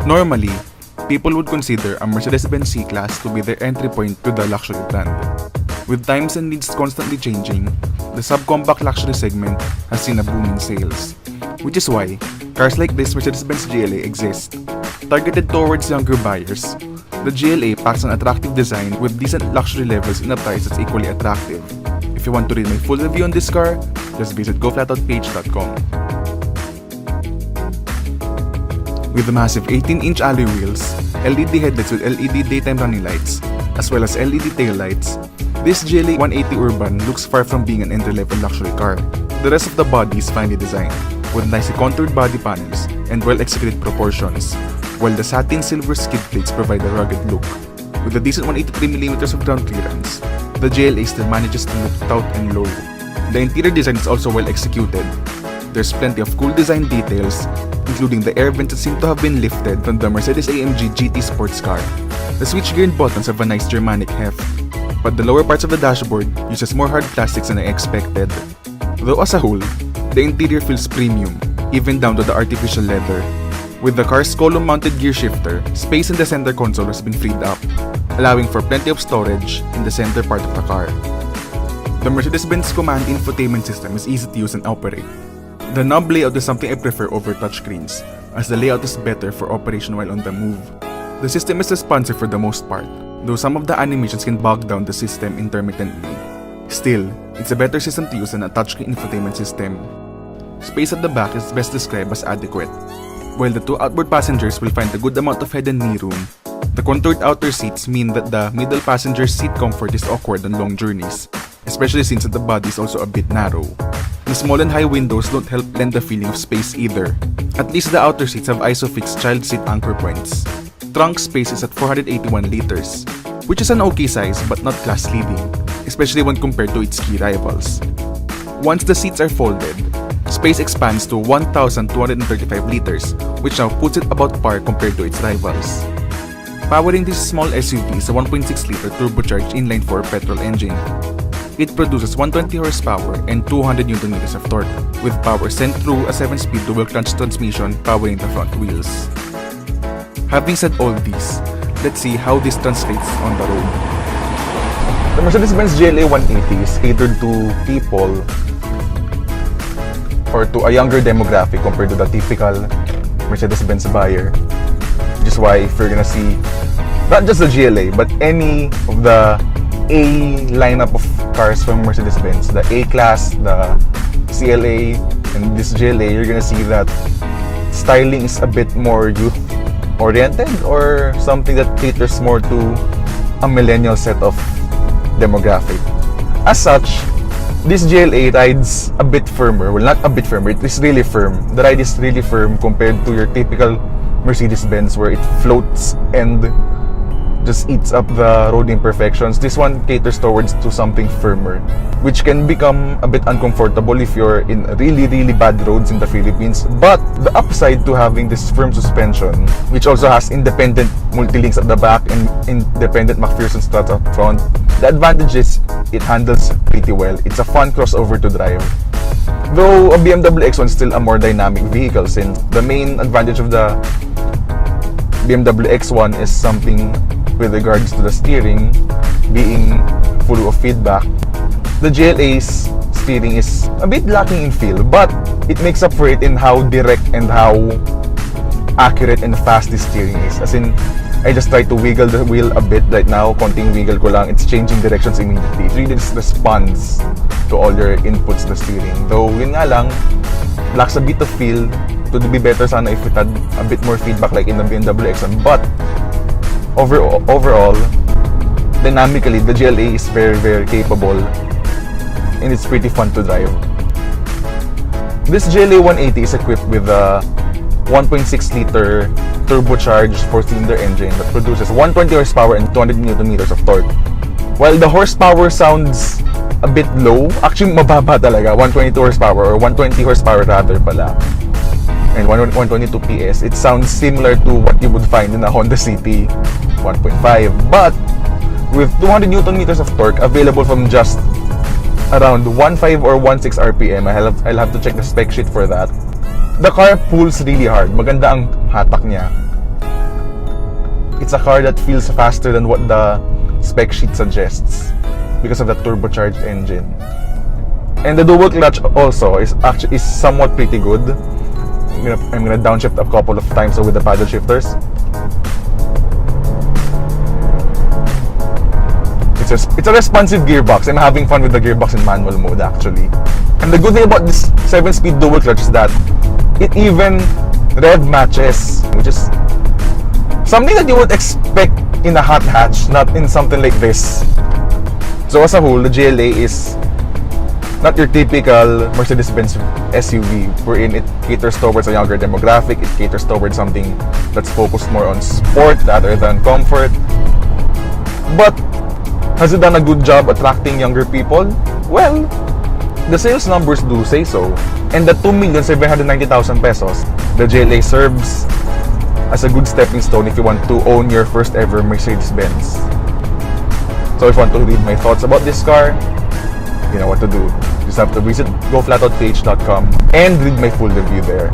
Normally, people would consider a Mercedes-Benz C-Class to be their entry point to the luxury brand. With times and needs constantly changing, the subcompact luxury segment has seen a boom in sales, which is why cars like this Mercedes-Benz GLA exist. Targeted towards younger buyers, the GLA packs an attractive design with decent luxury levels in a price that's equally attractive. If you want to read my full review on this car, just visit goflatoutpage.com. With massive 18-inch alloy wheels, LED headlights with LED daytime running lights, as well as LED taillights, this GLA 180 Urban looks far from being an entry-level luxury car. The rest of the body is finely designed, with nicely contoured body panels and well-executed proportions, while the satin silver skid plates provide a rugged look. With a decent 183mm of ground clearance, the GLA still manages to look stout and low. The interior design is also well executed. There's plenty of cool design details, including the air vents that seem to have been lifted from the Mercedes-AMG GT sports car. The switchgear and buttons have a nice Germanic heft, but the lower parts of the dashboard uses more hard plastics than I expected. Though as a whole, the interior feels premium, even down to the artificial leather. With the car's column-mounted gear shifter, space in the center console has been freed up, allowing for plenty of storage in the center part of the car. The Mercedes-Benz Command infotainment system is easy to use and operate. The knob layout is something I prefer over touchscreens, as the layout is better for operation while on the move. The system is responsive for the most part, though some of the animations can bog down the system intermittently. Still, it's a better system to use than a touchscreen infotainment system. Space at the back is best described as adequate. While the two outboard passengers will find a good amount of head and knee room, the contoured outer seats mean that the middle passenger's seat comfort is awkward on long journeys, especially since the body is also a bit narrow. The small and high windows don't help lend the feeling of space either. At least the outer seats have ISOFIX child seat anchor points. Trunk space is at 481 liters, which is an okay size but not class leading, especially when compared to its key rivals. Once the seats are folded, space expands to 1,235 liters, which now puts it about par compared to its rivals. Powering this small SUV is a 1.6-liter turbocharged inline-4 petrol engine. It produces 120 horsepower and 200 Nm of torque, with power sent through a 7-speed dual-clutch transmission powering the front wheels. Having said all this, let's see how this translates on the road. The Mercedes-Benz GLA 180 is catered to people or to a younger demographic compared to the typical Mercedes-Benz buyer. Which is why if you're gonna see not just the GLA but any of the A lineup of cars from Mercedes-Benz, the A-Class, the CLA, and this GLA, you're gonna see that styling is a bit more youth-oriented or something that caters more to a millennial set of demographic. As such, this GLA rides a bit firmer. Well, not a bit firmer, it is really firm. The ride is really firm compared to your typical Mercedes-Benz where it floats and just eats up the road imperfections. This one caters towards to something firmer, which can become a bit uncomfortable if you're in really bad roads in the Philippines. But the upside to having this firm suspension, which also has independent multi-links at the back and independent McPherson struts up front, the advantage is it handles pretty well. It's a fun crossover to drive. Though a BMW X1 is still a more dynamic vehicle, since the main advantage of the BMW X1 is something with regards to the steering being full of feedback. The GLA's steering is a bit lacking in feel, but it makes up for it in how direct and how accurate and fast the steering is. As in, I just try to wiggle the wheel a bit right now, konting wiggle ko lang, it's changing directions immediately. It really just responds to all your inputs, the steering. Though, yun nga lang, lacks a bit of feel. It would be better sana if it had a bit more feedback like in the BMW X1. But, overall, dynamically, the GLA is very capable and it's pretty fun to drive. This GLA 180 is equipped with a 1.6-liter turbocharged 4-cylinder engine that produces 120 horsepower and 200 Nm of torque. While the horsepower sounds a bit low, actually mababa talaga, 122 horsepower or 120 horsepower rather pala, and 122 PS, it sounds similar to what you would find in a Honda City 1.5, but with 200 Nm of torque available from just around 1.5 or 1.6 RPM. I'll have to check the spec sheet for that. The car pulls really hard. Maganda ang hatak niya. it's a car that feels faster than what the spec sheet suggests because of the turbocharged engine. And the dual clutch also is somewhat pretty good. I'm gonna downshift a couple of times with the paddle shifters. It's a responsive gearbox. I'm having fun with the gearbox in manual mode actually. And the good thing about this 7-speed dual clutch is that it even rev matches, which is something that you would expect in a hot hatch, not in something like this. So as a whole, the GLA is not your typical Mercedes-Benz SUV, wherein it caters towards a younger demographic, it caters towards something that's focused more on sport rather than comfort. But has it done a good job attracting younger people? Well, the sales numbers do say so. And the 2,790,000 pesos, the GLA serves as a good stepping stone if you want to own your first ever Mercedes-Benz. So if you want to read my thoughts about this car, you know what to do. You just have to visit goflatoutpage.com and read my full review there.